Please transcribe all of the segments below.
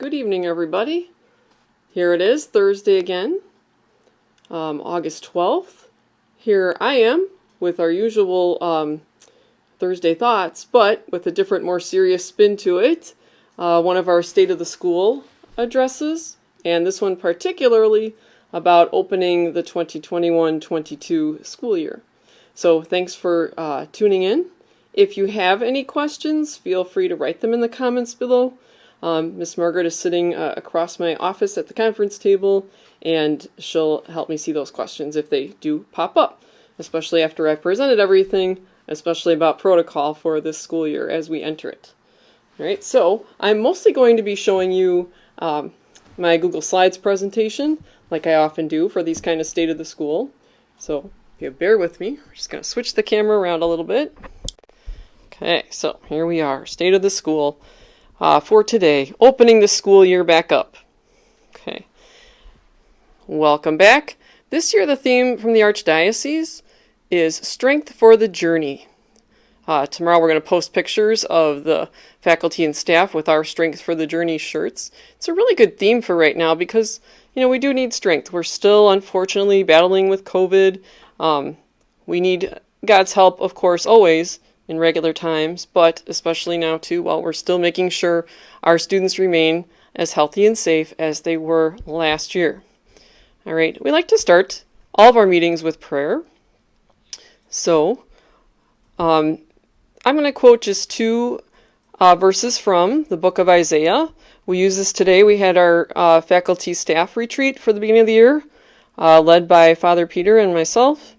Good evening, everybody. Here it is, Thursday again, August 12th. Here I am with our usual Thursday thoughts, but with a different, more serious spin to it. One of our State of the School addresses, and this one particularly about opening the 2021-22 school year. So thanks for tuning in. If you have any questions, feel free to write them in the comments below. Miss Margaret is sitting across my office at the conference table, and she'll help me see those questions if they do pop up, especially after I've presented everything, especially about protocol for this school year as we enter it. All right, so I'm mostly going to be showing you my Google Slides presentation, like I often do for these kind of State of the School. So if you bear with me, we're just going to switch the camera around a little bit. Okay, so here we are, State of the School. For today, opening the school year back up. Okay. Welcome back. This year the theme from the Archdiocese is Strength for the Journey. Tomorrow we're going to post pictures of the faculty and staff with our Strength for the Journey shirts. It's a really good theme for right now because, we do need strength. We're still, unfortunately, battling with COVID. We need God's help, of course, always, in regular times, but especially now too, while we're still making sure our students remain as healthy and safe as they were last year. All right, we like to start all of our meetings with prayer. So I'm going to quote just two verses from the book of Isaiah. We use this today. We had our faculty staff retreat for the beginning of the year, led by Father Peter and myself.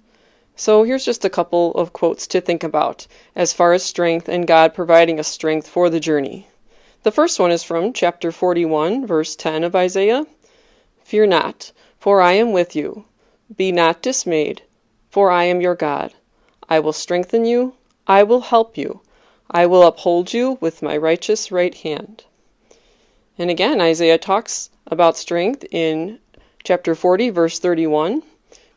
So here's just a couple of quotes to think about as far as strength and God providing us strength for the journey. The first one is from chapter 41, verse 10 of Isaiah. Fear not, for I am with you. Be not dismayed, for I am your God. I will strengthen you. I will help you. I will uphold you with my righteous right hand. And again, Isaiah talks about strength in chapter 40, verse 31.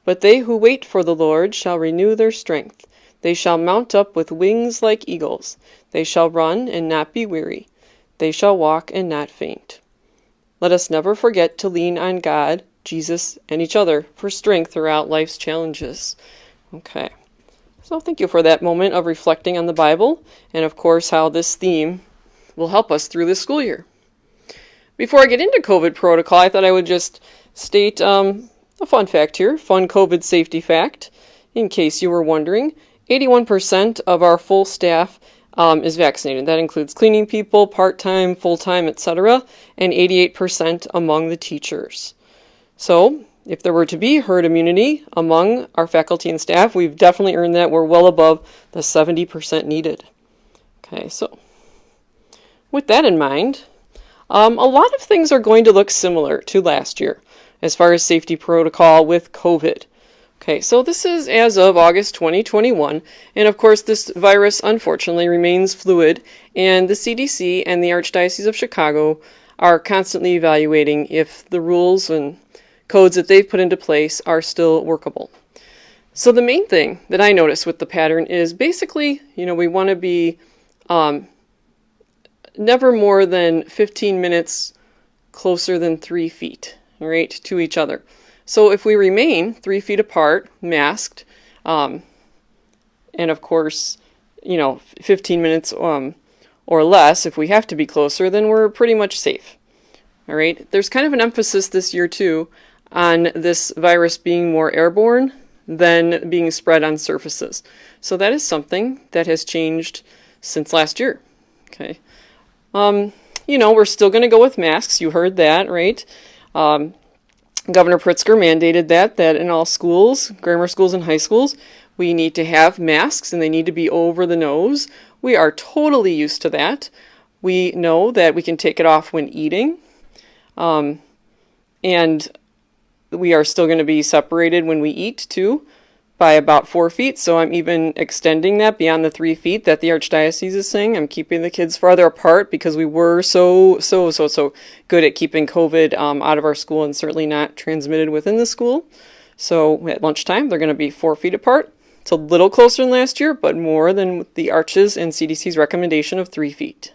But they who wait for the Lord shall renew their strength. They shall mount up with wings like eagles. They shall run and not be weary. They shall walk and not faint. Let us never forget to lean on God, Jesus, and each other for strength throughout life's challenges. Okay. So thank you for that moment of reflecting on the Bible and, of course, how this theme will help us through this school year. Before I get into COVID protocol, I thought I would just state a fun fact here, fun COVID safety fact, in case you were wondering. 81% of our full staff is vaccinated. That includes cleaning people, part-time, full-time, etc., and 88% among the teachers. So, if there were to be herd immunity among our faculty and staff, we've definitely earned that. We're well above the 70% needed. Okay, so with that in mind, a lot of things are going to look similar to last year as far as safety protocol with COVID. Okay, so this is as of August 2021, and of course this virus unfortunately remains fluid, and the CDC and the Archdiocese of Chicago are constantly evaluating if the rules and codes that they've put into place are still workable. So the main thing that I notice with the pattern is basically, we want to be never more than 15 minutes closer than 3 feet. Right, to each other. So if we remain 3 feet apart, masked, and of course, 15 minutes or less, if we have to be closer, then we're pretty much safe. All right, there's kind of an emphasis this year too on this virus being more airborne than being spread on surfaces. So that is something that has changed since last year. Okay, we're still going to go with masks. You heard that, right? Governor Pritzker mandated that in all schools, grammar schools and high schools, we need to have masks and they need to be over the nose. We are totally used to that. We know that we can take it off when eating. And we are still going to be separated when we eat too by about 4 feet. So I'm even extending that beyond the 3 feet that the Archdiocese is saying. I'm keeping the kids farther apart because we were so good at keeping COVID out of our school and certainly not transmitted within the school. So at lunchtime, they're going to be 4 feet apart. It's a little closer than last year, but more than the Arches and CDC's recommendation of 3 feet.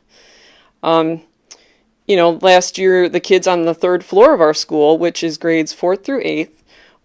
Last year the kids on the third floor of our school, which is grades 4th through 8th,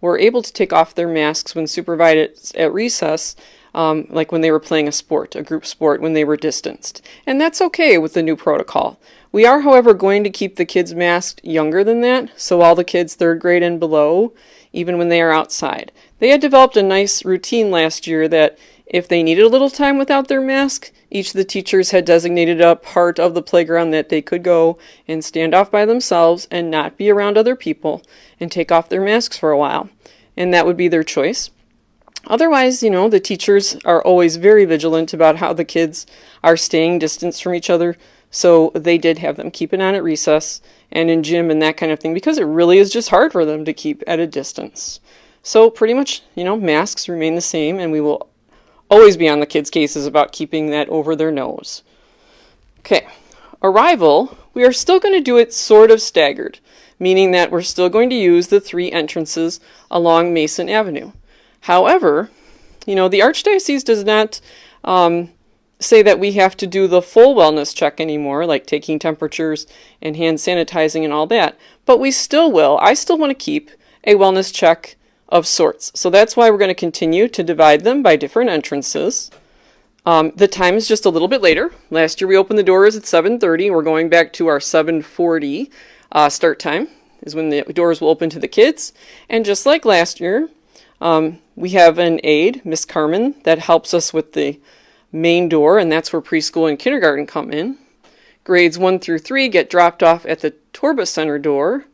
were able to take off their masks when supervised at recess, like when they were playing a group sport, when they were distanced. And that's okay with the new protocol. We are, however, going to keep the kids masked younger than that, so all the kids 3rd grade and below, even when they are outside. They had developed a nice routine last year that if they needed a little time without their mask, each of the teachers had designated a part of the playground that they could go and stand off by themselves and not be around other people and take off their masks for a while. And that would be their choice. Otherwise, the teachers are always very vigilant about how the kids are staying distanced from each other. So they did have them keep it on at recess and in gym and that kind of thing, because it really is just hard for them to keep at a distance. So pretty much, masks remain the same, and we will always be on the kids' cases about keeping that over their nose. Okay, arrival, we are still going to do it sort of staggered, meaning that we're still going to use the 3 entrances along Mason Avenue. However, the Archdiocese does not say that we have to do the full wellness check anymore, like taking temperatures and hand sanitizing and all that, but we still will. I still want to keep a wellness check of sorts. So that's why we're going to continue to divide them by different entrances. The time is just a little bit later. Last year we opened the doors at 7:30. We're going back to our 7:40 start time is when the doors will open to the kids. And just like last year, we have an aide, Miss Carmen, that helps us with the main door, and that's where preschool and kindergarten come in. Grades 1 through 3 get dropped off at the Torba Center door,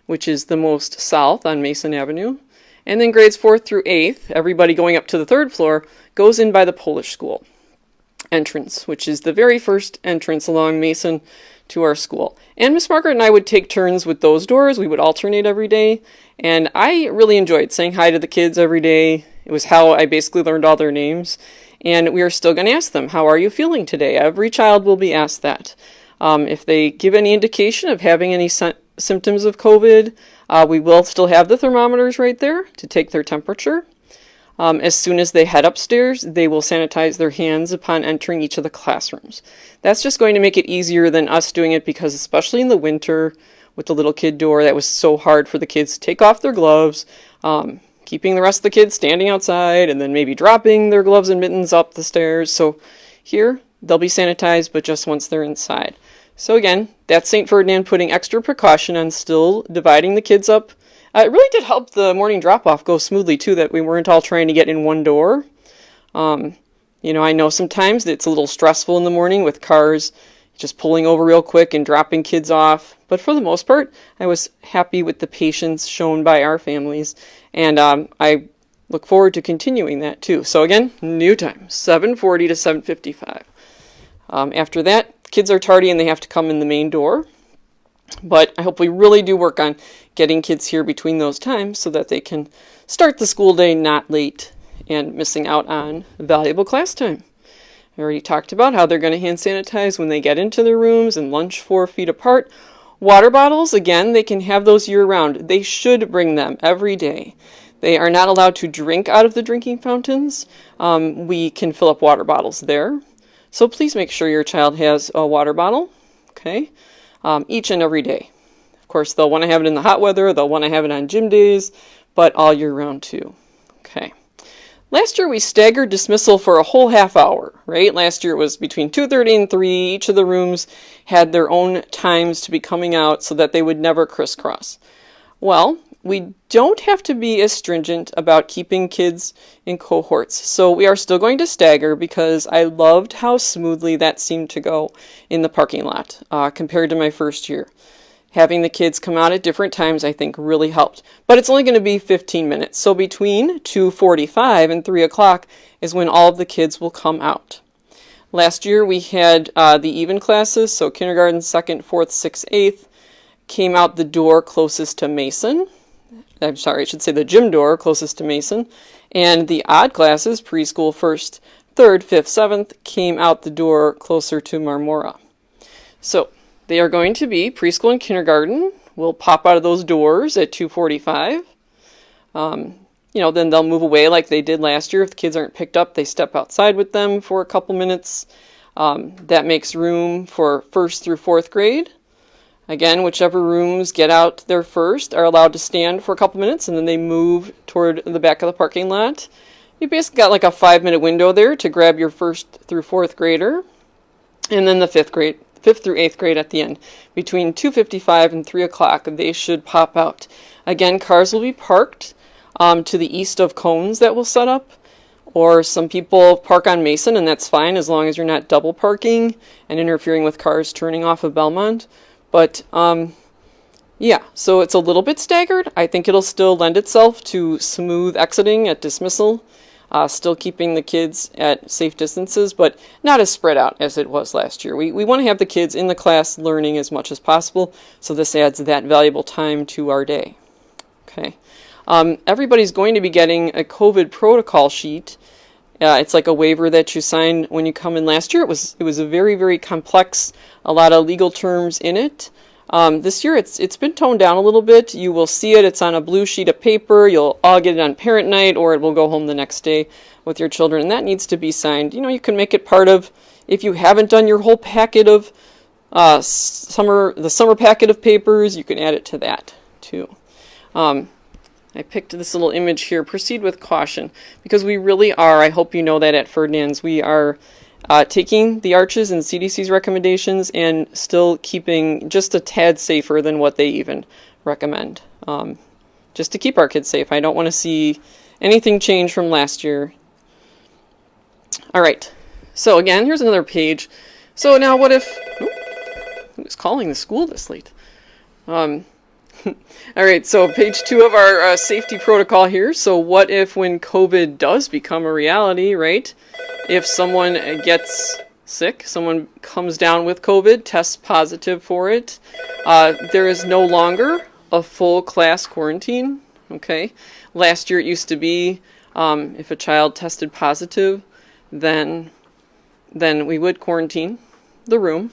which is the most south on Mason Avenue. And then grades 4th through 8th, everybody going up to the 3rd floor, goes in by the Polish school entrance, which is the very first entrance along Mason to our school. And Miss Margaret and I would take turns with those doors. We would alternate every day. And I really enjoyed saying hi to the kids every day. It was how I basically learned all their names. And we are still going to ask them, how are you feeling today? Every child will be asked that. If they give any indication of having any symptoms of COVID, we will still have the thermometers right there to take their temperature. As soon as they head upstairs, they will sanitize their hands upon entering each of the classrooms. That's just going to make it easier than us doing it, because especially in the winter with the little kid door, that was so hard for the kids to take off their gloves, keeping the rest of the kids standing outside and then maybe dropping their gloves and mittens up the stairs. So here, they'll be sanitized, but just once they're inside. So again, that's St. Ferdinand putting extra precaution on still dividing the kids up. It really did help the morning drop-off go smoothly, too, that we weren't all trying to get in one door. I know sometimes it's a little stressful in the morning with cars just pulling over real quick and dropping kids off. But for the most part, I was happy with the patience shown by our families. And I look forward to continuing that, too. So again, new time, 7:40 to 7:55. After that, kids are tardy and they have to come in the main door. But I hope we really do work on getting kids here between those times so that they can start the school day not late and missing out on valuable class time. I already talked about how they're going to hand sanitize when they get into their rooms and lunch 4 feet apart. Water bottles, again, they can have those year-round. They should bring them every day. They are not allowed to drink out of the drinking fountains. We can fill up water bottles there. So please make sure your child has a water bottle, okay, each and every day. Of course, they'll want to have it in the hot weather. They'll want to have it on gym days, but all year round too. Okay. Last year we staggered dismissal for a whole half hour, right? Last year it was between 2:30 and 3. Each of the rooms had their own times to be coming out so that they would never crisscross. Well, we don't have to be as stringent about keeping kids in cohorts. So we are still going to stagger, because I loved how smoothly that seemed to go in the parking lot compared to my first year. Having the kids come out at different times, I think, really helped. But it's only going to be 15 minutes. So between 2:45 and 3 o'clock is when all of the kids will come out. Last year we had the even classes, so kindergarten, 2nd, 4th, 6th, 8th, came out the door closest to Mason. I'm sorry, I should say the gym door closest to Mason. And the odd classes, preschool, 1st, 3rd, 5th, 7th, came out the door closer to Marmora. So they are going to be preschool and kindergarten. Will pop out of those doors at 2:45. Then they'll move away like they did last year. If the kids aren't picked up, they step outside with them for a couple minutes. That makes room for 1st through 4th grade. Again, whichever rooms get out there first are allowed to stand for a couple minutes, and then they move toward the back of the parking lot. You basically got like a 5-minute window there to grab your 1st through 4th grader, and then the 5th through 8th grade at the end. Between 2:55 and 3 o'clock, they should pop out. Again, cars will be parked to the east of cones that we'll set up, or some people park on Mason, and that's fine as long as you're not double parking and interfering with cars turning off of Belmont. But yeah, so it's a little bit staggered. I think it'll still lend itself to smooth exiting at dismissal, still keeping the kids at safe distances, but not as spread out as it was last year. We want to have the kids in the class learning as much as possible, so this adds that valuable time to our day. Okay. Everybody's going to be getting a COVID protocol sheet. It's like a waiver that you signed when you come in last year. It was a very, very complex, a lot of legal terms in it. This year it's been toned down a little bit. You will see it. It's on a blue sheet of paper. You'll all get it on parent night, or it will go home the next day with your children, and that needs to be signed. You know, you can make it part of, if you haven't done your whole packet of the summer packet of papers, you can add it to that too. I picked this little image here, proceed with caution, because we really are, I hope you know that at Ferdinand's, we are taking the Arches and CDC's recommendations and still keeping just a tad safer than what they even recommend, just to keep our kids safe. I don't want to see anything change from last year. All right, so again, here's another page. So now what if, who's calling the school this late? All right, so page 2 of our safety protocol here. So what if when COVID does become a reality, right? If someone gets sick, someone comes down with COVID, tests positive for it, there is no longer a full class quarantine, okay? Last year it used to be if a child tested positive, then we would quarantine the room.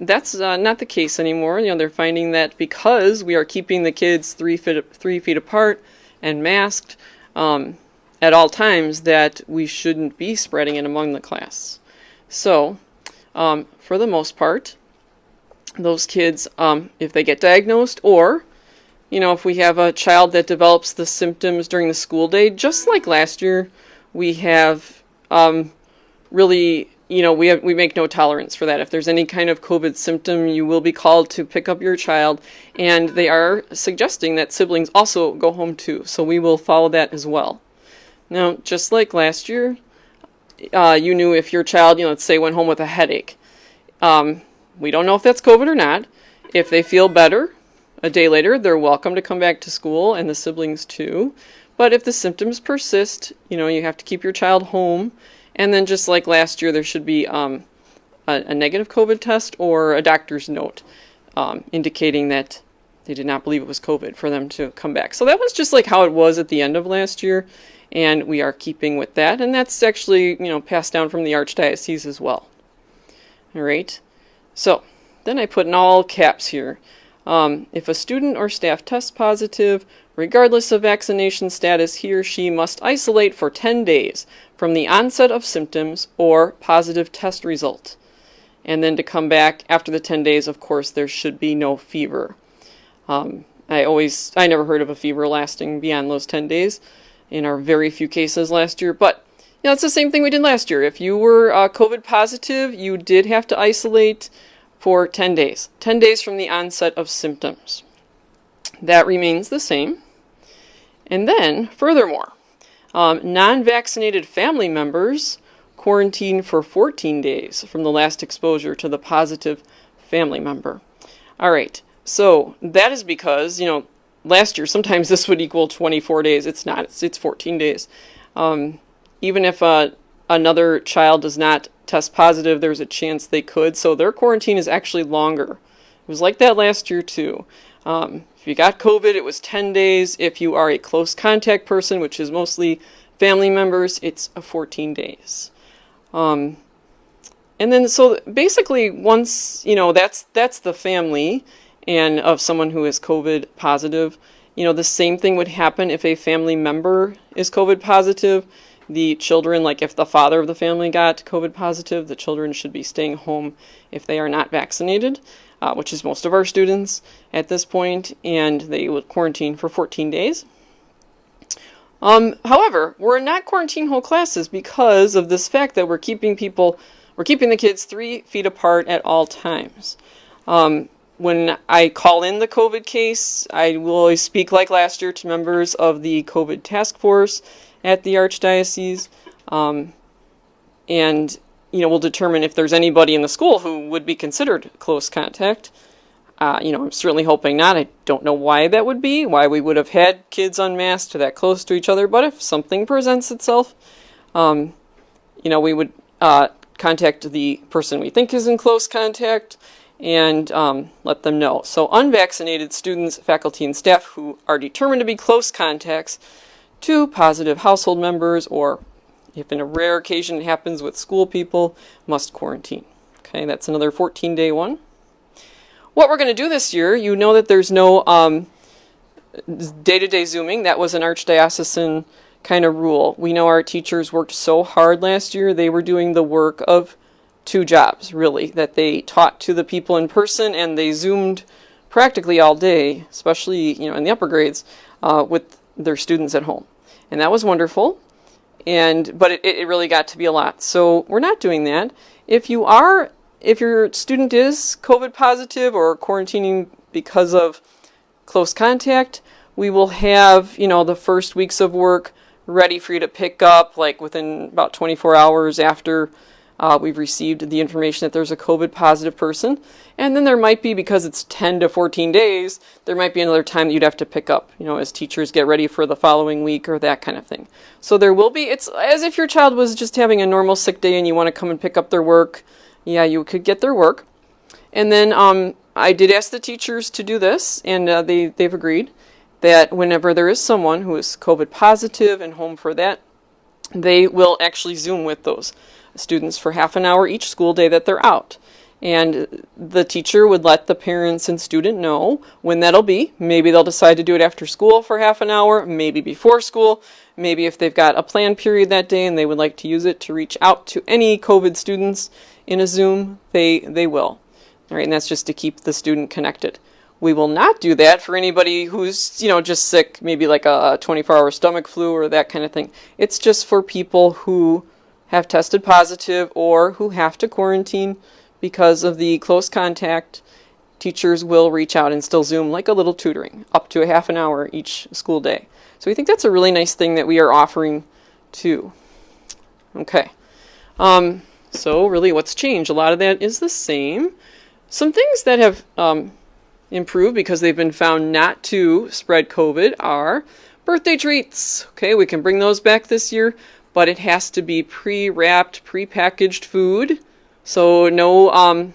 That's not the case anymore. You know, they're finding that because we are keeping the kids 3 feet apart and masked at all times, that we shouldn't be spreading it among the class. So, for the most part, those kids, if they get diagnosed, or, you know, if we have a child that develops the symptoms during the school day, just like last year, we have really, you know, we make no tolerance for that. If there's any kind of COVID symptom, you will be called to pick up your child, and they are suggesting that siblings also go home too, so we will follow that as well. Now, just like last year, you knew if your child, you know, let's say went home with a headache. We don't know if that's COVID or not. If they feel better a day later, they're welcome to come back to school, and the siblings too. But if the symptoms persist, you know, you have to keep your child home. And then just like last year, there should be a negative COVID test or a doctor's note indicating that they did not believe it was COVID for them to come back. So that was just like how it was at the end of last year, and we are keeping with that. And that's actually, you know, passed down from the Archdiocese as well. All right. So then I put in all caps here. If a student or staff tests positive, regardless of vaccination status, he or she must isolate for 10 days from the onset of symptoms or positive test result. And then to come back after the 10 days, of course, there should be no fever. I never heard of a fever lasting beyond those 10 days in our very few cases last year. But, you know, it's the same thing we did last year. If you were COVID positive, you did have to isolate for 10 days. 10 days from the onset of symptoms. That remains the same. And then, furthermore, non-vaccinated family members quarantine for 14 days from the last exposure to the positive family member. All right, so that is because, you know, last year sometimes this would equal 24 days. It's not. It's 14 days. Even if another child does not test positive, there's a chance they could. So their quarantine is actually longer. It was like that last year too. If you got COVID, it was 10 days. If you are a close contact person, which is mostly family members, it's 14 days. And then, so basically, once, you know, that's the family and of someone who is COVID positive. You know, the same thing would happen if a family member is COVID positive. the children, like if the father of the family got COVID positive, the children should be staying home if they are not vaccinated, which is most of our students at this point, and they would quarantine for 14 days. However, we're not quarantining whole classes because of this fact that we're keeping the kids 3 feet apart at all times. When I call in the COVID case, I will always speak like last year to members of the COVID task force at the Archdiocese, and we'll determine if there's anybody in the school who would be considered close contact. I'm certainly hoping not. I don't know why that would be, why we would have had kids unmasked that close to each other, but if something presents itself, we would contact the person we think is in close contact and let them know. So unvaccinated students, faculty, and staff who are determined to be close contacts to positive household members, or if in a rare occasion it happens with school people, must quarantine. Okay, that's another 14-day one. What we're going to do this year, you know that there's no day-to-day Zooming. That was an archdiocesan kind of rule. We know our teachers worked so hard last year. They were doing the work of 2 jobs, really, that they taught to the people in person, and they Zoomed practically all day, especially in the upper grades, with their students at home. And that was wonderful, but it really got to be a lot. So we're not doing that. If your student is COVID positive or quarantining because of close contact, we will have, the first weeks of work ready for you to pick up, like within about 24 hours after we've received the information that there's a COVID positive person. And then there might be, because it's 10 to 14 days, there might be another time that you'd have to pick up, as teachers get ready for the following week or that kind of thing. So there will be, it's as if your child was just having a normal sick day and you want to come and pick up their work. Yeah, you could get their work. And then I did ask the teachers to do this, and they've agreed that whenever there is someone who is COVID positive and home for that, they will actually Zoom with those students for half an hour each school day that they're out. And the teacher would let the parents and student know when that'll be. Maybe they'll decide to do it after school for half an hour, maybe before school, maybe if they've got a planned period that day and they would like to use it to reach out to any COVID students in a Zoom, they will. All right, and that's just to keep the student connected. We will not do that for anybody who's, just sick, maybe like a 24-hour stomach flu or that kind of thing. It's just for people who have tested positive or who have to quarantine because of the close contact. Teachers will reach out and still Zoom like a little tutoring, up to a half an hour each school day. So we think that's a really nice thing that we are offering too. Okay. So really what's changed? A lot of that is the same. Some things that have improved because they've been found not to spread COVID are birthday treats. Okay, we can bring those back this year, but it has to be pre-wrapped, pre-packaged food. So no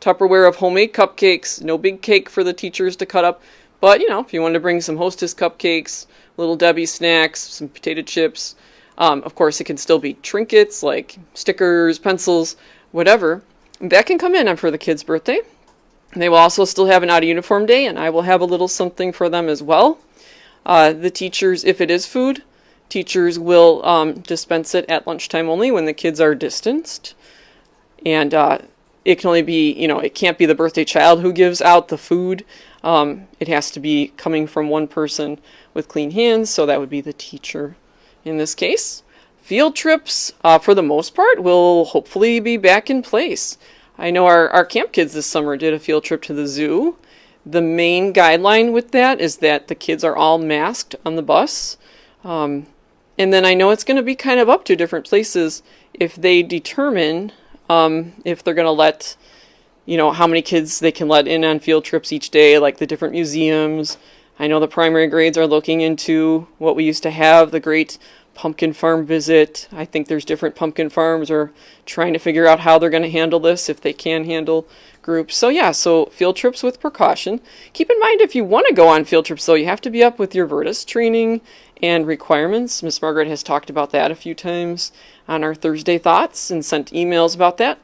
Tupperware of homemade cupcakes, no big cake for the teachers to cut up. But, if you want to bring some Hostess cupcakes, Little Debbie snacks, some potato chips, of course it can still be trinkets like stickers, pencils, whatever. That can come in for the kids' birthday. They will also still have an out of uniform day, and I will have a little something for them as well. The teachers, if it is food, teachers will dispense it at lunchtime only when the kids are distanced. And it can only be, it can't be the birthday child who gives out the food. It has to be coming from one person with clean hands, so that would be the teacher in this case. Field trips, for the most part, will hopefully be back in place. I know our camp kids this summer did a field trip to the zoo. The main guideline with that is that the kids are all masked on the bus. And then I know it's going to be kind of up to different places if they determine if they're going to let, how many kids they can let in on field trips each day, like the different museums. I know the primary grades are looking into what we used to have, the great pumpkin farm visit. I think there's different pumpkin farms are trying to figure out how they're going to handle this, if they can handle groups. So field trips with precaution. Keep in mind, if you want to go on field trips, though, you have to be up with your Virtus training and requirements. Miss Margaret has talked about that a few times on our Thursday Thoughts and sent emails about that.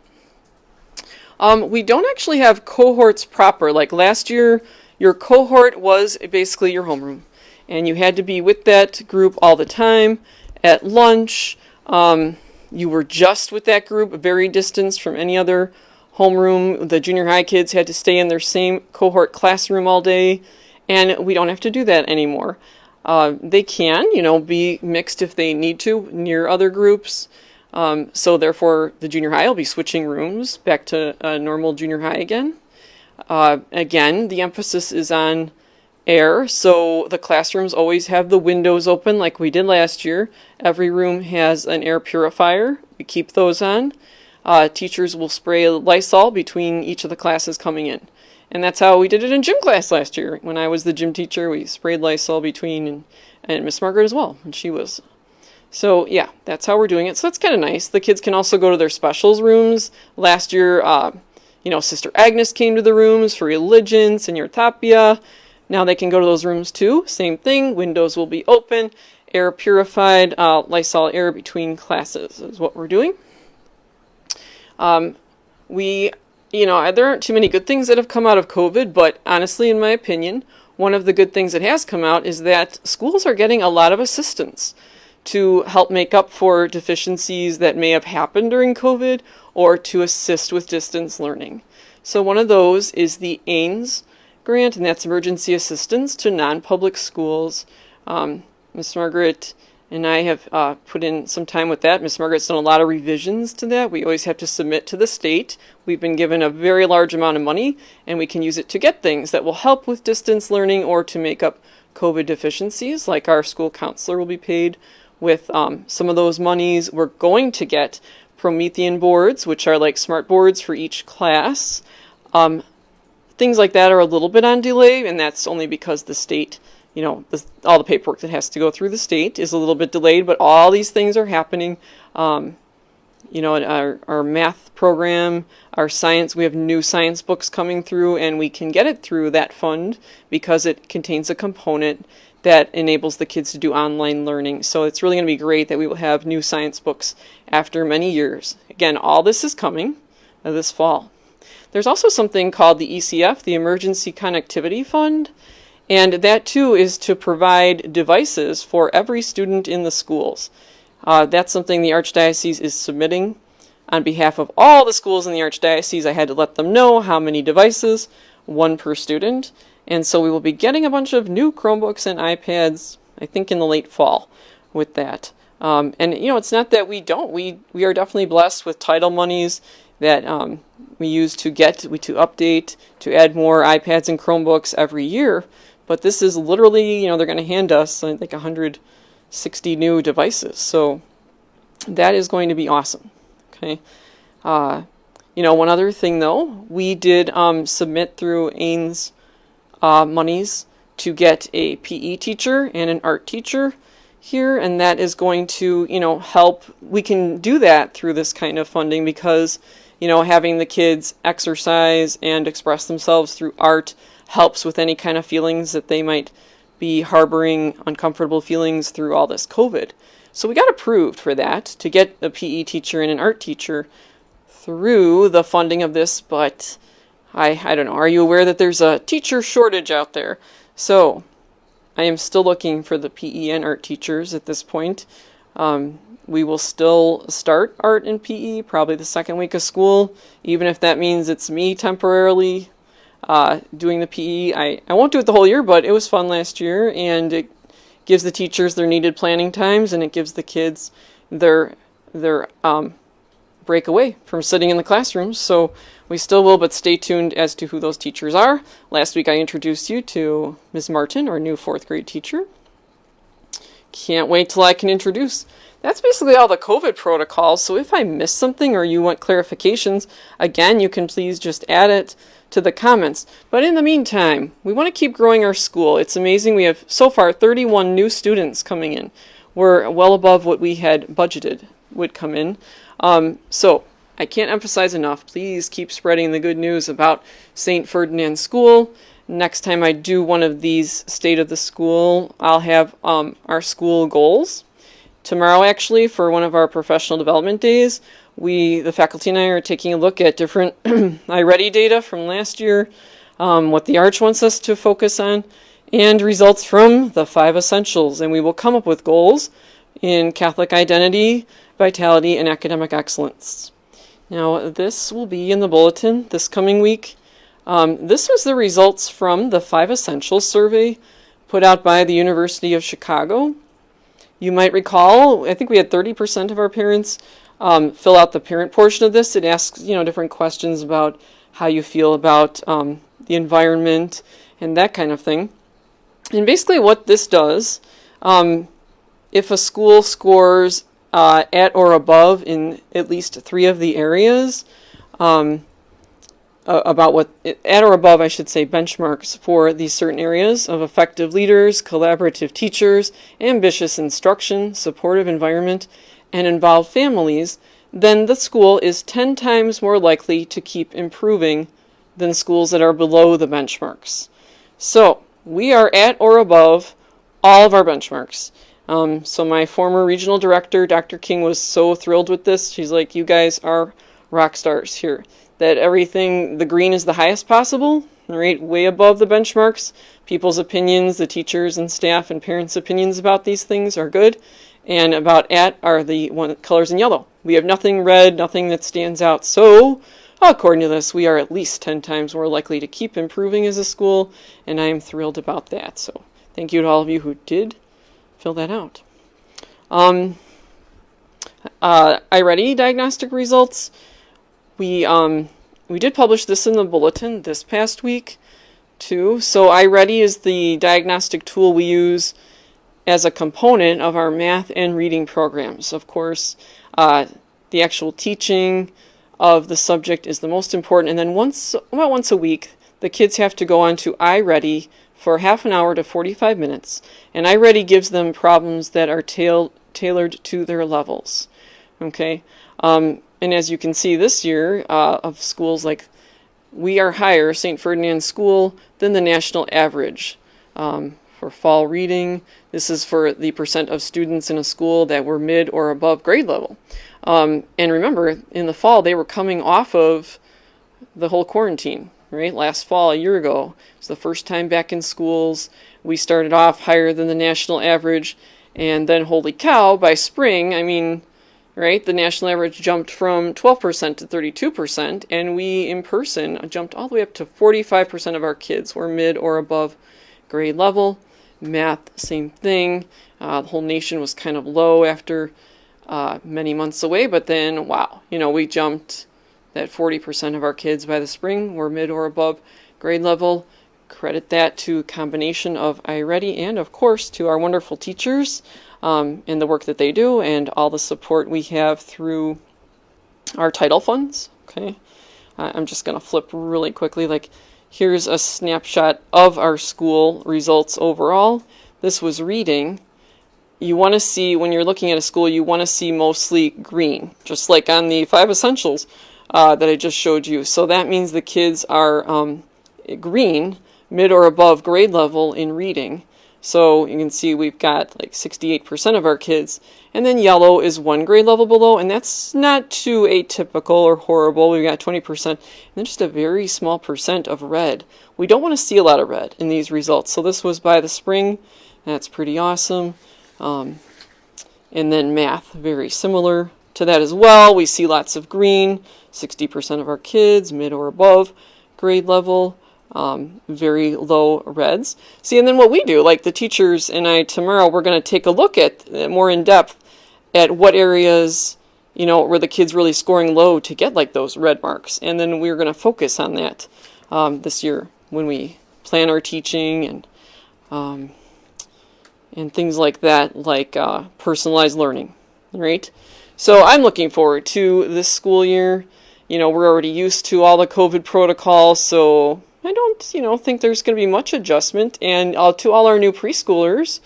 We don't actually have cohorts proper. Like last year, your cohort was basically your homeroom, and you had to be with that group all the time. at lunch. You were just with that group, very distanced from any other homeroom. The junior high kids had to stay in their same cohort classroom all day, and we don't have to do that anymore. They can, be mixed if they need to near other groups. So therefore, the junior high will be switching rooms back to normal junior high again. Again, the emphasis is on air, so the classrooms always have the windows open like we did last year. Every room has an air purifier. We keep those on. Teachers will spray Lysol between each of the classes coming in. And that's how we did it in gym class last year. When I was the gym teacher, we sprayed Lysol between, and Miss Margaret as well, when she was. So yeah, that's how we're doing it. So that's kind of nice. The kids can also go to their specials rooms. Last year, Sister Agnes came to the rooms for religion, Senor Tapia. Now they can go to those rooms too. Same thing, windows will be open, air purified, Lysol air between classes is what we're doing. There aren't too many good things that have come out of COVID, but honestly, in my opinion, one of the good things that has come out is that schools are getting a lot of assistance to help make up for deficiencies that may have happened during COVID or to assist with distance learning. So one of those is the AINS grant, and that's emergency assistance to non-public schools. Miss Margaret and I have put in some time with that. Miss Margaret's done a lot of revisions to that. We always have to submit to the state. We've been given a very large amount of money, and we can use it to get things that will help with distance learning or to make up COVID deficiencies, like our school counselor will be paid with some of those monies. We're going to get Promethean boards, which are like smart boards for each class. Things like that are a little bit on delay, and that's only because the state, all the paperwork that has to go through the state is a little bit delayed, but all these things are happening. Our math program, our science, we have new science books coming through, and we can get it through that fund because it contains a component that enables the kids to do online learning. So it's really going to be great that we will have new science books after many years. Again, all this is coming this fall. There's also something called the ECF, the Emergency Connectivity Fund, and that too is to provide devices for every student in the schools. That's something the Archdiocese is submitting on behalf of all the schools in the Archdiocese. I had to let them know how many devices, one per student, and so we will be getting a bunch of new Chromebooks and iPads, I think in the late fall with that. It's not that we don't. We are definitely blessed with title monies that we use to update, to add more iPads and Chromebooks every year. But this is literally, they're going to hand us, I think, 160 new devices. So that is going to be awesome. Okay. One other thing, though, we did submit through AINS monies to get a PE teacher and an art teacher here, and that is going to, help. We can do that through this kind of funding because having the kids exercise and express themselves through art helps with any kind of feelings that they might be harboring, uncomfortable feelings through all this COVID. So we got approved for that, to get a PE teacher and an art teacher through the funding of this, but I don't know. Are you aware that there's a teacher shortage out there? So I am still looking for the PE and art teachers at this point. We will still start art and PE probably the second week of school, even if that means it's me temporarily doing the PE. I won't do it the whole year, but it was fun last year, and it gives the teachers their needed planning times, and it gives the kids their break away from sitting in the classrooms. So we still will, but stay tuned as to who those teachers are. Last week I introduced you to Ms. Martin, our new 4th grade teacher. Can't wait till I can introduce. That's basically all the COVID protocols. So if I missed something or you want clarifications, again, you can please just add it to the comments. But in the meantime, we want to keep growing our school. It's amazing. We have so far 31 new students coming in. We're well above what we had budgeted would come in. So I can't emphasize enough. Please keep spreading the good news about St. Ferdinand School. Next time I do one of these State of the School, I'll have our school goals. Tomorrow, actually, for one of our professional development days, the faculty and I are taking a look at different iReady data from last year, what the Arch wants us to focus on, and results from the 5 essentials. And we will come up with goals in Catholic identity, vitality, and academic excellence. Now, this will be in the bulletin this coming week. This was the results from the 5 Essentials survey put out by the University of Chicago. You might recall, I think we had 30% of our parents fill out the parent portion of this. It asks, different questions about how you feel about the environment and that kind of thing. And basically what this does, if a school scores at or above in at least 3 of the areas, about what, at or above, I should say, benchmarks for these certain areas of effective leaders, collaborative teachers, ambitious instruction, supportive environment, and involved families, then the school is 10 times more likely to keep improving than schools that are below the benchmarks. So we are at or above all of our benchmarks. So my former regional director, Dr. King, was so thrilled with this. She's like, you guys are rock stars here. That everything, the green is the highest possible, right, way above the benchmarks. People's opinions, the teachers and staff and parents' opinions about these things are good. And about at are the colors in yellow. We have nothing red, nothing that stands out. So, according to this, we are at least 10 times more likely to keep improving as a school, and I am thrilled about that. So, thank you to all of you who did fill that out. iReady diagnostic results. We did publish this in the bulletin this past week, too. So iReady is the diagnostic tool we use as a component of our math and reading programs. Of course, the actual teaching of the subject is the most important. And then about once a week, the kids have to go on to iReady for half an hour to 45 minutes. And iReady gives them problems that are tailored to their levels. Okay? And as you can see this year, of schools like, we are higher, St. Ferdinand School, than the national average. For fall reading, this is for the percent of students in a school that were mid or above grade level. And remember, in the fall, they were coming off of the whole quarantine, right? Last fall, a year ago, it was the first time back in schools. We started off higher than the national average, and then holy cow, by spring, right, the national average jumped from 12% to 32%, and we, in person, jumped all the way up to 45% of our kids were mid or above grade level. Math, same thing. The whole nation was kind of low after many months away, but then, wow, we jumped that 40% of our kids by the spring were mid or above grade level. Credit that to a combination of iReady and, of course, to our wonderful teachers. And the work that they do, and all the support we have through our title funds. Okay, I'm just going to flip really quickly. Here's a snapshot of our school results overall. This was reading. You want to see, when you're looking at a school, you want to see mostly green, just like on the 5 Essentials that I just showed you. So that means the kids are green, mid or above grade level in reading. So you can see we've got 68% of our kids, and then yellow is 1 grade level below, and that's not too atypical or horrible. We've got 20%, and then just a very small percent of red. We don't want to see a lot of red in these results. So this was by the spring. That's pretty awesome. And then math, very similar to that as well. We see lots of green, 60% of our kids, mid or above grade level. Very low reds. See, and then what we do, the teachers and I tomorrow, we're going to take a look at more in depth at what areas, where the kids really scoring low to get those red marks. And then we're going to focus on that this year when we plan our teaching and things like that, personalized learning, right? So I'm looking forward to this school year. We're already used to all the COVID protocols, so I don't, think there's going to be much adjustment. And to all our new preschoolers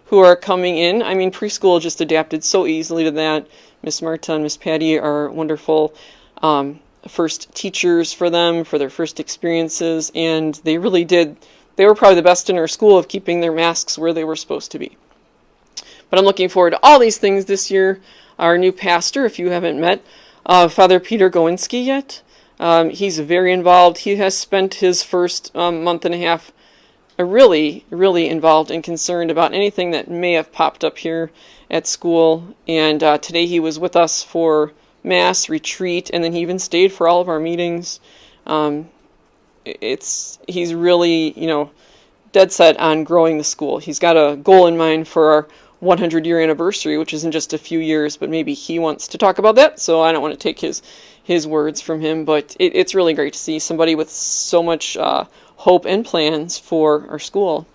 who are coming in, preschool just adapted so easily to that. Miss Marta and Miss Patty are wonderful first teachers for them, for their first experiences, and they really did. They were probably the best in our school of keeping their masks where they were supposed to be. But I'm looking forward to all these things this year. Our new pastor, if you haven't met Father Peter Gowinski yet, he's very involved. He has spent his first month and a half really, really involved and concerned about anything that may have popped up here at school, and today he was with us for Mass, retreat, and then he even stayed for all of our meetings. He's really, dead set on growing the school. He's got a goal in mind for our 100-year anniversary, which isn't just a few years, but maybe he wants to talk about that, so I don't want to take his words from him, but it's really great to see somebody with so much hope and plans for our school.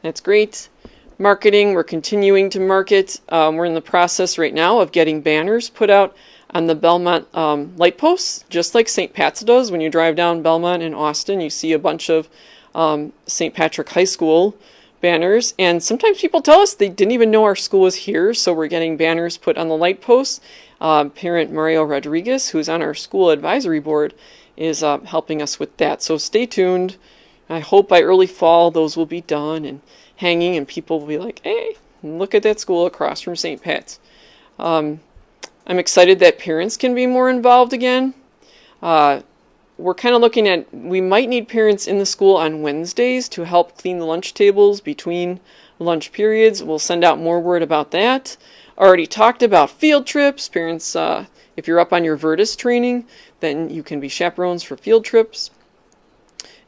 That's great. Marketing, we're continuing to market. We're in the process right now of getting banners put out on the Belmont light posts, just like St. Pat's does. When you drive down Belmont in Austin, you see a bunch of St. Patrick High School banners, and sometimes people tell us they didn't even know our school was here, so we're getting banners put on the light posts. Parent Mario Rodriguez, who's on our school advisory board, is helping us with that, so stay tuned. I hope by early fall those will be done and hanging, and people will be like, hey, look at that school across from St. Pat's. I'm excited that parents can be more involved again. We're kind of looking at, we might need parents in the school on Wednesdays to help clean the lunch tables between lunch periods. We'll send out more word about that. Already talked about field trips. Parents, if you're up on your Virtus training, then you can be chaperones for field trips.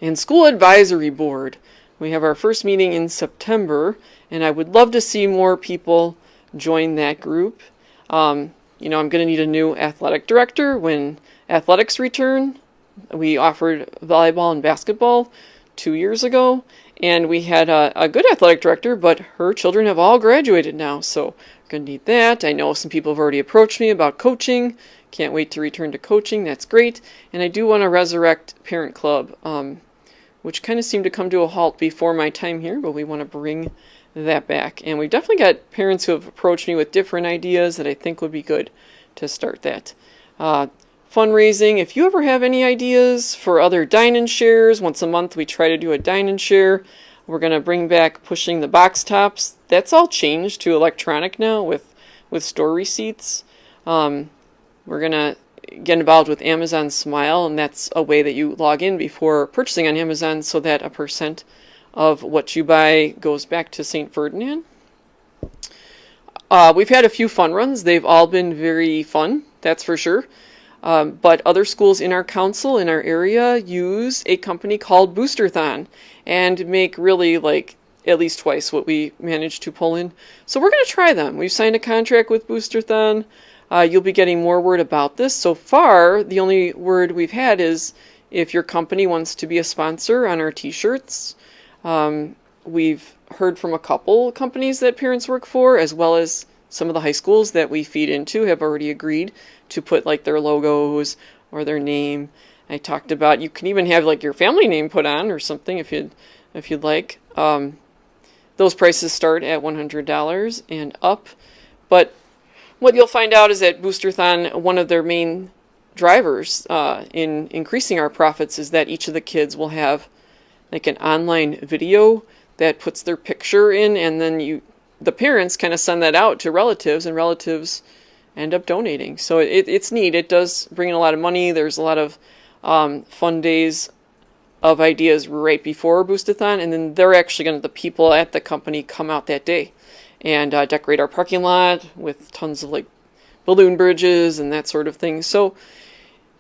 And school advisory board. We have our first meeting in September, and I would love to see more people join that group. I'm going to need a new athletic director when athletics return. We offered volleyball and basketball 2 years ago, and we had a good athletic director, but her children have all graduated now, so we're going to need that. I know some people have already approached me about coaching. Can't wait to return to coaching. That's great. And I do want to resurrect Parent Club, which kind of seemed to come to a halt before my time here, but we want to bring that back. And we've definitely got parents who have approached me with different ideas that I think would be good to start that. Fundraising, if you ever have any ideas for other dine-in shares, once a month we try to do a dine-in share. We're going to bring back pushing the box tops. That's all changed to electronic now with store receipts. We're going to get involved with Amazon Smile, and that's a way that you log in before purchasing on Amazon so that a % of what you buy goes back to St. Ferdinand. We've had a few fun runs. They've all been very fun, that's for sure. But other schools in our council, in our area, use a company called Boosterthon and make really like at least twice what we managed to pull in. So we're going to try them. We've signed a contract with Boosterthon. You'll be getting more word about this. So far, the only word we've had is if your company wants to be a sponsor on our t-shirts. We've heard from a couple companies that parents work for, as well as some of the high schools that we feed into have already agreed to put like their logos or their name. I talked about you can even have like your family name put on or something if you'd like. Those prices start at $100 and up. But what you'll find out is that Boosterthon, one of their main drivers in increasing our profits is that each of the kids will have like an online video that puts their picture in, and then the parents kind of send that out to relatives, and relatives end up donating. So it's neat. It does bring in a lot of money. There's a lot of fun days of ideas right before Boosterthon, and then they're actually the people at the company come out that day and decorate our parking lot with tons of like balloon bridges and that sort of thing. So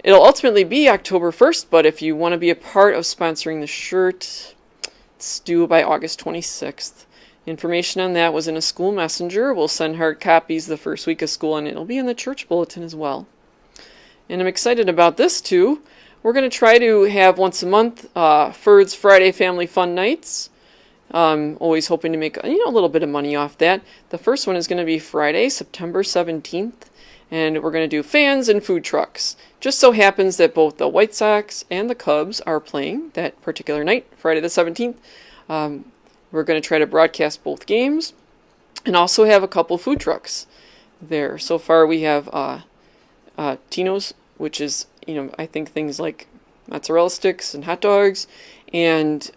it'll ultimately be October 1st, but if you want to be a part of sponsoring the shirt, it's due by August 26th. Information on that was in a school messenger. We'll send hard copies the first week of school, and it'll be in the church bulletin as well. And I'm excited about this too. We're going to try to have once a month Ferd's Friday Family Fun Nights. Always hoping to make a little bit of money off that. The first one is going to be Friday, September 17th, and we're going to do fans and food trucks. Just so happens that both the White Sox and the Cubs are playing that particular night, Friday the 17th. We're going to try to broadcast both games and also have a couple food trucks there. So far we have Tino's, which is, I think things like mozzarella sticks and hot dogs, and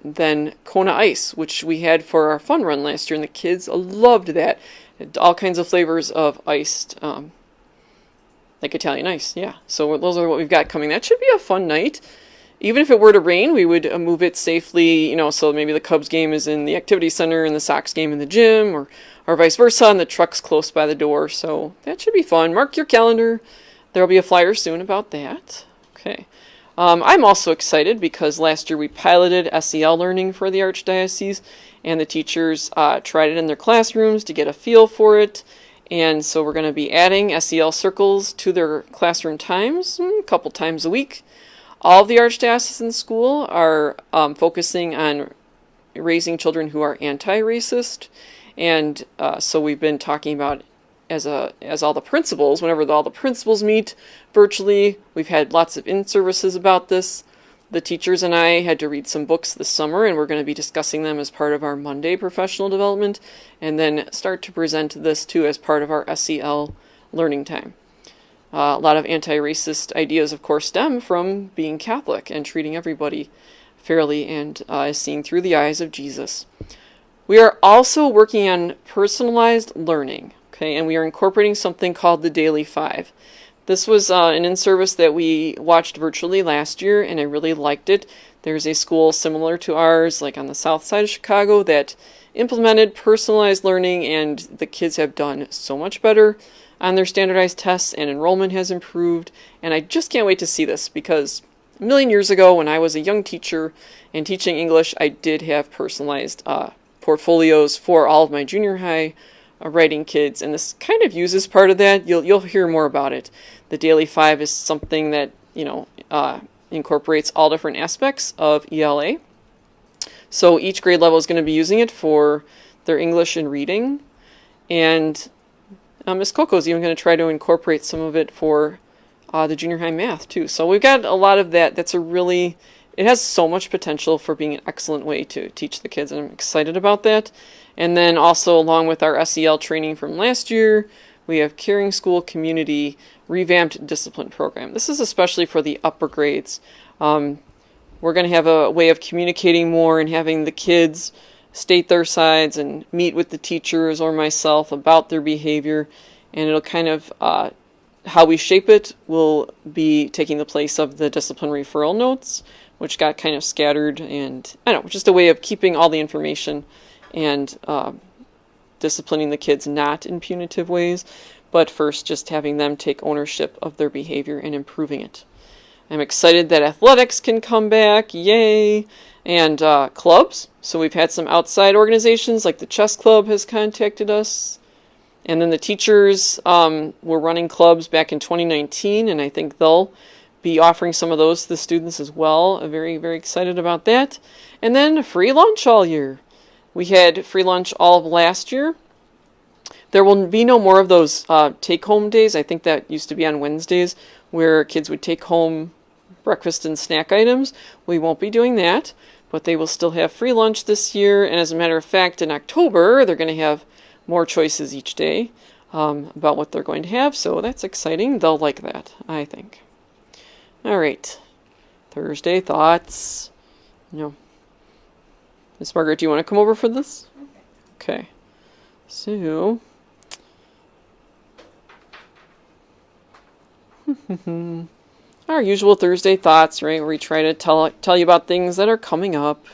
then Kona Ice, which we had for our fun run last year, and the kids loved that. All kinds of flavors of iced, like Italian ice, yeah. So those are what we've got coming. That should be a fun night. Even if it were to rain, we would move it safely, so maybe the Cubs game is in the activity center and the Sox game in the gym, or vice versa, and the truck's close by the door, so that should be fun. Mark your calendar. There'll be a flyer soon about that. Okay. I'm also excited because last year we piloted SEL learning for the Archdiocese, and the teachers tried it in their classrooms to get a feel for it. And so we're going to be adding SEL circles to their classroom times, a couple times a week. All of the Archdiocesan school are focusing on raising children who are anti-racist. And so we've been talking about as all the principals, whenever all the principals meet virtually, we've had lots of in-services about this. The teachers and I had to read some books this summer, and we're going to be discussing them as part of our Monday professional development, and then start to present this too as part of our SEL learning time. A lot of anti-racist ideas, of course, stem from being Catholic and treating everybody fairly and seeing through the eyes of Jesus. We are also working on personalized learning, okay, and we are incorporating something called the Daily Five. This was an in-service that we watched virtually last year, and I really liked it. There's a school similar to ours, like on the south side of Chicago, that implemented personalized learning, and the kids have done so much better on their standardized tests, and enrollment has improved. And I just can't wait to see this, because a million years ago when I was a young teacher and teaching English, I did have personalized portfolios for all of my junior high writing kids, and this kind of uses part of that. You'll hear more about it. The Daily Five is something that incorporates all different aspects of ELA. So each grade level is going to be using it for their English and reading, and Miss Coco is even going to try to incorporate some of it for the junior high math too. So we've got a lot of that. It has so much potential for being an excellent way to teach the kids, and I'm excited about that. And then also, along with our SEL training from last year, we have Caring School Community Revamped Discipline Program. This is especially for the upper grades. We're going to have a way of communicating more and having the kids state their sides and meet with the teachers or myself about their behavior. And it'll kind of, how we shape it will be taking the place of the discipline referral notes, which got kind of scattered, and I don't know, just a way of keeping all the information and disciplining the kids not in punitive ways, but first just having them take ownership of their behavior and improving it. I'm excited that athletics can come back, yay, and clubs. So we've had some outside organizations like the chess club has contacted us, and then the teachers were running clubs back in 2019, and I think they'll be offering some of those to the students as well. I'm very, very excited about that. And then free lunch all year. We had free lunch all of last year. There will be no more of those take-home days. I think that used to be on Wednesdays where kids would take home breakfast and snack items. We won't be doing that, but they will still have free lunch this year. And as a matter of fact, in October, they're going to have more choices each day about what they're going to have. So that's exciting. They'll like that, I think. All right. Thursday thoughts. Miss Margaret, do you want to come over for this? Okay. So, our usual Thursday thoughts, right? Where we try to tell you about things that are coming up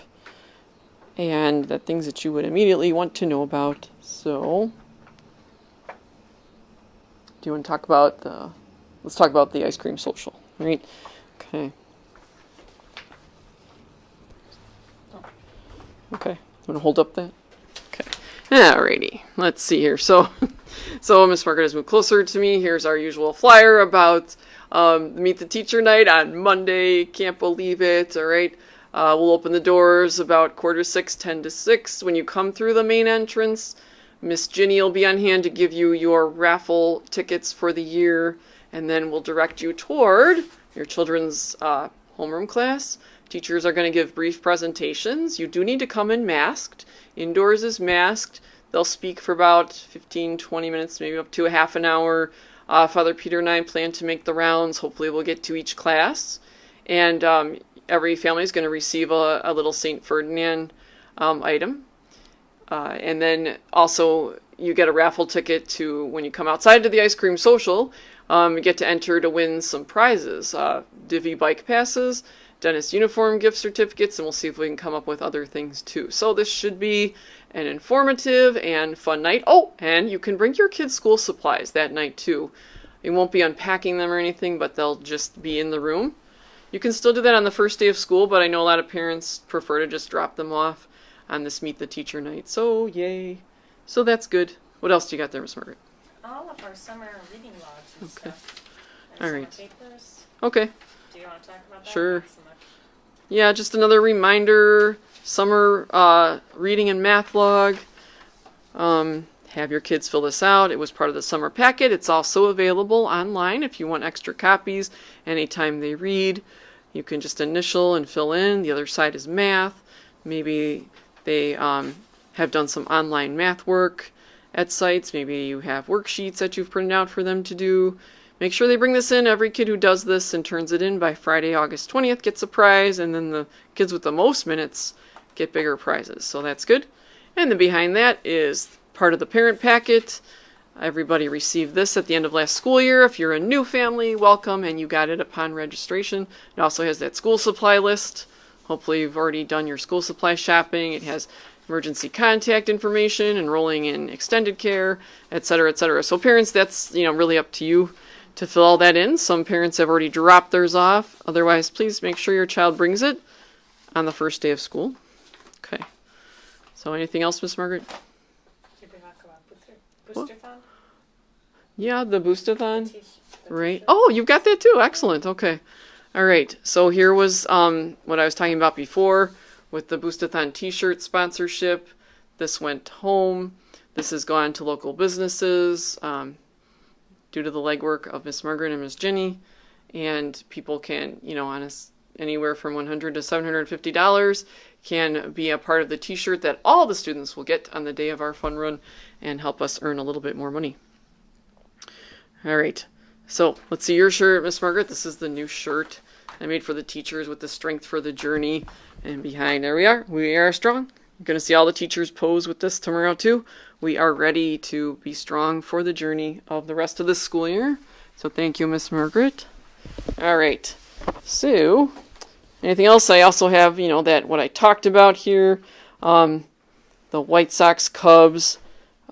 and the things that you would immediately want to know about. So, do you want to talk about let's talk about the ice cream social, right? Okay. Okay, you want to hold up that? Okay. Alrighty, let's see here. So Miss Margaret has moved closer to me. Here's our usual flyer about Meet the Teacher Night on Monday. Can't believe it, alright? We'll open the doors about 5:45, 10 to 6. When you come through the main entrance, Miss Ginny will be on hand to give you your raffle tickets for the year, and then we'll direct you toward your children's homeroom class. Teachers are going to give brief presentations. You do need to come in masked. Indoors is masked. They'll speak for about 15, 20 minutes, maybe up to a half an hour. Father Peter and I plan to make the rounds. Hopefully we'll get to each class. And every family is going to receive a little St. Ferdinand item. And then also you get a raffle ticket to, when you come outside to the ice cream social, you get to enter to win some prizes. Divvy bike passes. dentist uniform gift certificates, and we'll see if we can come up with other things too. So this should be an informative and fun night. Oh, and you can bring your kids' school supplies that night too. You won't be unpacking them or anything, but they'll just be in the room. You can still do that on the first day of school, but I know a lot of parents prefer to just drop them off on this Meet the Teacher night. So, yay. So that's good. What else do you got there, Miss Margaret? All of our summer reading logs and stuff. And All summer right. papers. Okay. Do you want to talk about that? Sure. Not so much. Yeah, just another reminder, summer reading and math log. Have your kids fill this out. It was part of the summer packet. It's also available online if you want extra copies anytime they read. You can just initial and fill in. The other side is math. Maybe they have done some online math work at sites. Maybe you have worksheets that you've printed out for them to do. Make sure they bring this in. Every kid who does this and turns it in by Friday, August 20th gets a prize, and then the kids with the most minutes get bigger prizes. So that's good. And then behind that is part of the parent packet. Everybody received this at the end of last school year. If you're a new family, welcome, and you got it upon registration. It also has that school supply list. Hopefully you've already done your school supply shopping. It has emergency contact information, enrolling in extended care, etc., etc. So parents, that's really up to you to fill all that in. Some parents have already dropped theirs off. Otherwise, please make sure your child brings it on the first day of school. Okay. So anything else, Miss Margaret? Did we talk about Boosterthon? Yeah, the Boosterthon. The Right. t-shirt? Oh, you've got that too. Excellent. Okay. All right. So here was what I was talking about before with the Boosterthon t-shirt sponsorship. This went home. This has gone to local businesses due to the legwork of Miss Margaret and Miss Jenny. And people can, on anywhere from $100 to $750 can be a part of the t-shirt that all the students will get on the day of our fun run and help us earn a little bit more money. All right. So let's see your shirt, Miss Margaret. This is the new shirt I made for the teachers with the strength for the journey. And behind, there we are. We are strong. You're going to see all the teachers pose with this tomorrow too. We are ready to be strong for the journey of the rest of the school year. So thank you, Miss Margaret. All right. So anything else? I also have, that what I talked about here. The White Sox Cubs,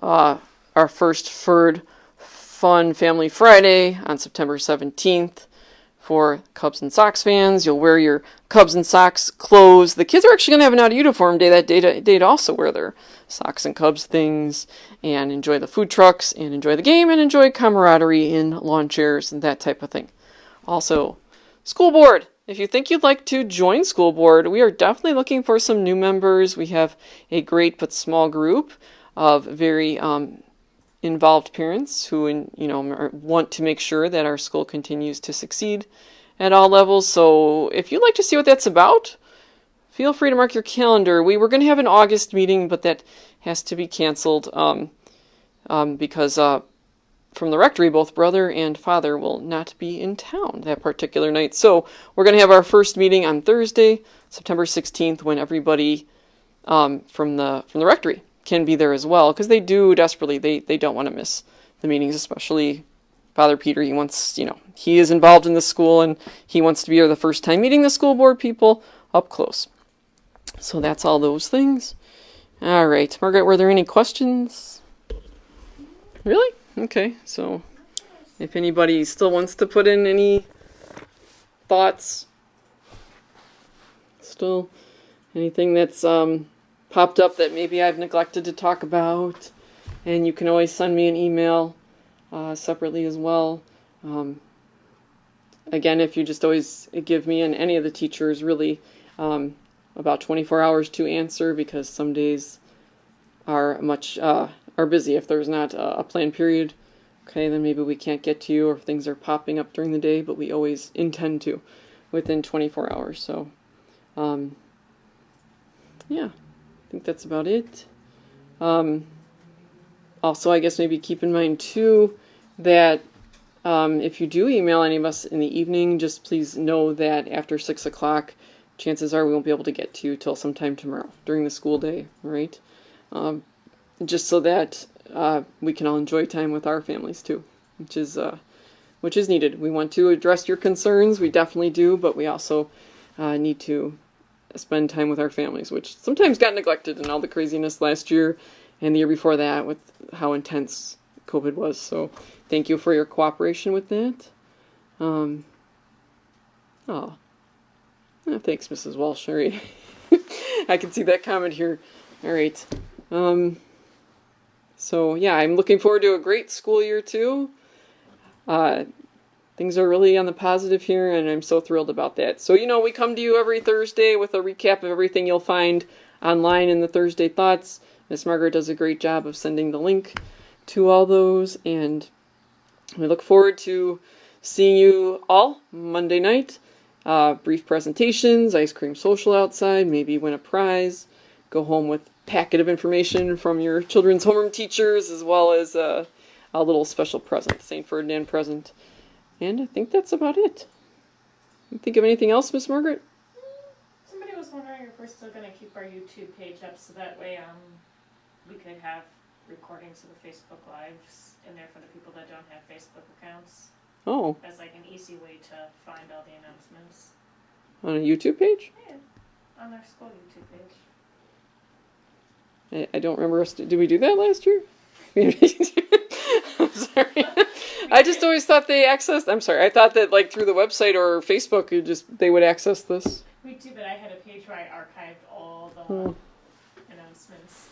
our first Fun Family Friday on September 17th for Cubs and Sox fans. You'll wear your Cubs and Sox clothes. The kids are actually going to have an out of uniform day that day to also wear their Sox and Cubs things and enjoy the food trucks and enjoy the game and enjoy camaraderie in lawn chairs and that type of thing. Also, school board. If you think you'd like to join school board, we are definitely looking for some new members. We have a great but small group of very involved parents who want to make sure that our school continues to succeed at all levels. So if you'd like to see what that's about, feel free to mark your calendar. We were going to have an August meeting, but that has to be canceled because from the rectory, both brother and father will not be in town that particular night. So we're going to have our first meeting on Thursday, September 16th, when everybody from the rectory can be there as well, because they do desperately, they don't want to miss the meetings, especially Father Peter. He wants, he is involved in the school and he wants to be here the first time meeting the school board people up close. So that's all those things. All right, Margaret, were there any questions? Really? Okay, so if anybody still wants to put in any thoughts, still anything that's popped up that maybe I've neglected to talk about, and you can always send me an email separately as well. Again, if you just always give me and any of the teachers really about 24 hours to answer, because some days are busy. If there's not a planned period, okay, then maybe we can't get to you, or if things are popping up during the day, but we always intend to within 24 hours. So yeah, I think that's about it. Also, I guess maybe keep in mind too that if you do email any of us in the evening, just please know that after 6 o'clock, chances are we won't be able to get to you till sometime tomorrow during the school day, right? Just so that we can all enjoy time with our families too, which is needed. We want to address your concerns, we definitely do, but we also need to spend time with our families, which sometimes got neglected in all the craziness last year and the year before that with how intense COVID was. So thank you for your cooperation with that. Oh, thanks, Mrs. Walsh. All right. I can see that comment here. All right. So yeah, I'm looking forward to a great school year too. Things are really on the positive here, and I'm so thrilled about that. So, we come to you every Thursday with a recap of everything you'll find online in the Thursday Thoughts. Miss Margaret does a great job of sending the link to all those, and we look forward to seeing you all Monday night. Brief presentations, ice cream social outside, maybe win a prize, go home with a packet of information from your children's homeroom teachers, as well as a little special present, St. Ferdinand present. And I think that's about it. You think of anything else, Miss Margaret? Somebody was wondering if we're still going to keep our YouTube page up so that way we could have recordings of the Facebook Lives in there for the people that don't have Facebook accounts. Oh. As like an easy way to find all the announcements. On a YouTube page? Yeah, on our school YouTube page. I don't remember us. Did we do that last year? I'm sorry. I just always thought they accessed. I'm sorry. I thought that through the website or Facebook, they would access this. Me too, but I had a page where I archived all the announcements.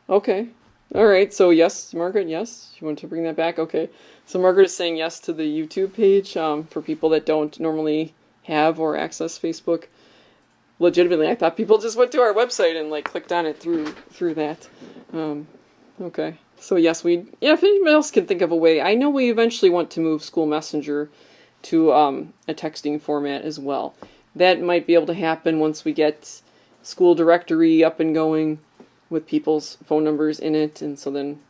Okay. All right. So yes, Margaret. Yes, you want to bring that back? Okay. So Margaret is saying yes to the YouTube page for people that don't normally have or access Facebook. Legitimately, I thought people just went to our website and clicked on it through that. Okay. So yes, if anybody else can think of a way, I know we eventually want to move School Messenger to a texting format as well. That might be able to happen once we get school directory up and going with people's phone numbers in it, and so then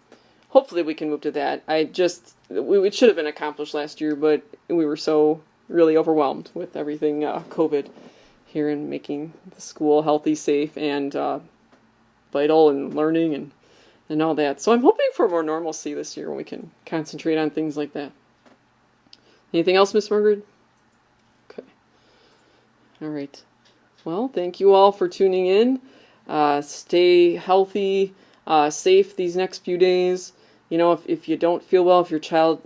hopefully we can move to that. It should have been accomplished last year, but we were so really overwhelmed with everything COVID here and making the school healthy, safe, and vital and learning and all that. So I'm hoping for more normalcy this year when we can concentrate on things like that. Anything else, Miss Margaret? Okay. All right. Well, thank you all for tuning in. Stay healthy, safe these next few days. If you don't feel well, if your child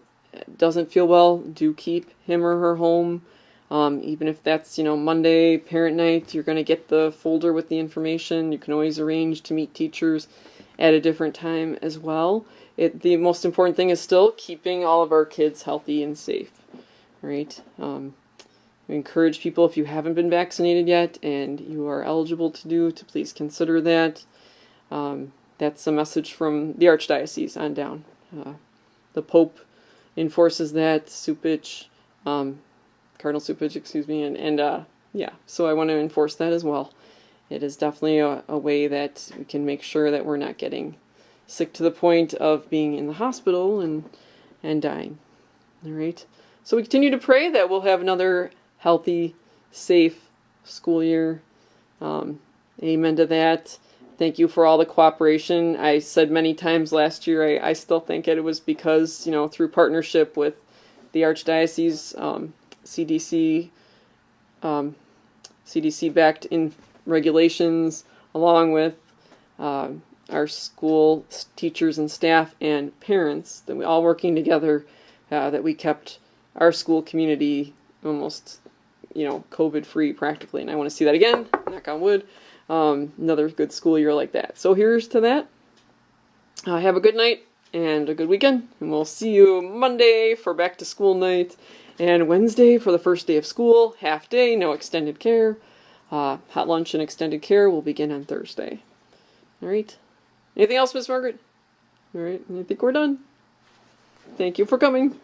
doesn't feel well, do keep him or her home. Even if that's, Monday, parent night, you're going to get the folder with the information. You can always arrange to meet teachers at a different time as well. The most important thing is still keeping all of our kids healthy and safe, right? We encourage people, if you haven't been vaccinated yet and you are eligible to please consider that. That's a message from the Archdiocese on down. The Pope enforces that, Cardinal Cupich, excuse me, so I want to enforce that as well. It is definitely a way that we can make sure that we're not getting sick to the point of being in the hospital and dying. All right. So we continue to pray that we'll have another healthy, safe school year. Amen to that. Thank you for all the cooperation. I said many times last year, I still think it was because, through partnership with the Archdiocese, CDC-backed in regulations, along with our school teachers and staff and parents, that we all working together, that we kept our school community almost, COVID-free practically. And I want to see that again, knock on wood, another good school year like that. So here's to that. Have a good night and a good weekend, and we'll see you Monday for back to school night, and Wednesday for the first day of school, half day, no extended care. Hot lunch and extended care will begin on Thursday. All right. Anything else, Miss Margaret? All right. I think we're done. Thank you for coming.